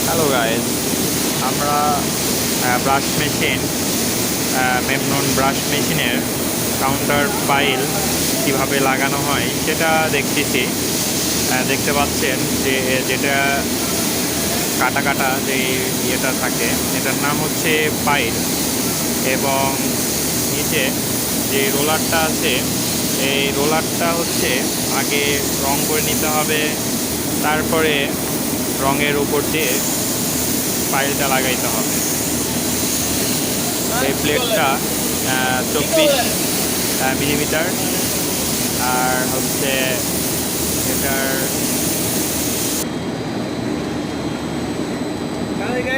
Hello guys, আমরা brush machine মেমনন brush মেশিনের counter pile কিভাবে লাগানো হয় সেটা দেখতেছি। দেখতে পাচ্ছেন যে যেটা কাটা কাটা যে ইয়েটা থাকে এটার নাম হচ্ছে পাইল, এবং নিচে যে রোলারটা আছে এই রোলারটা হচ্ছে আগে রং করে নিতে হবে, তারপরে রঙের উপর দিয়ে পাইলটা লাগাইতে হবে। এই প্লেটটা 24 মিলিমিটার, আর হচ্ছে এটার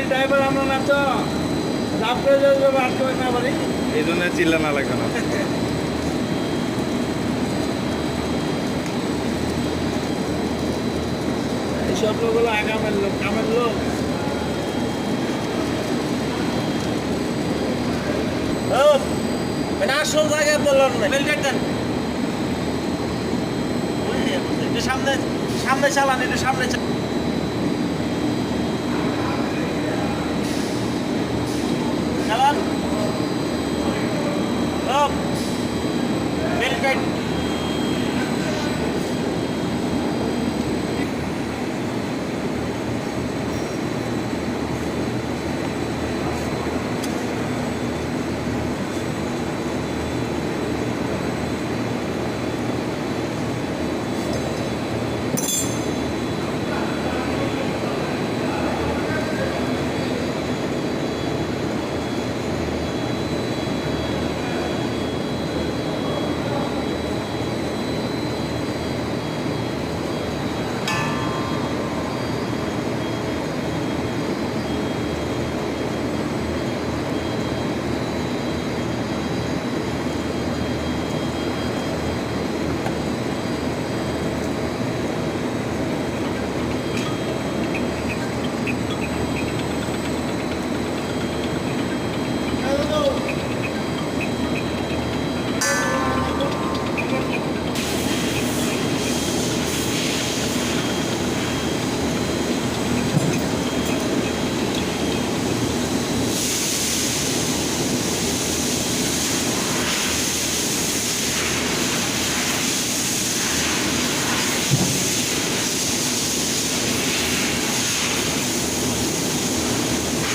ড্রাইভার আমরা না তো আটকে না পারি, এই জন্য চিল্লানো লাগবে না। এইসব লোক হলো আগামের লোক, কামের লোক। মানে আসল জায়গায় বললাম না, বেলগেট দেন। একটু সামনে সামনে চালান, একটু সামনে চালান। বেলগেট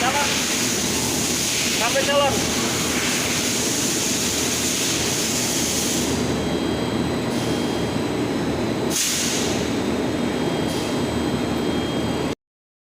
চালান, সামনে চালান।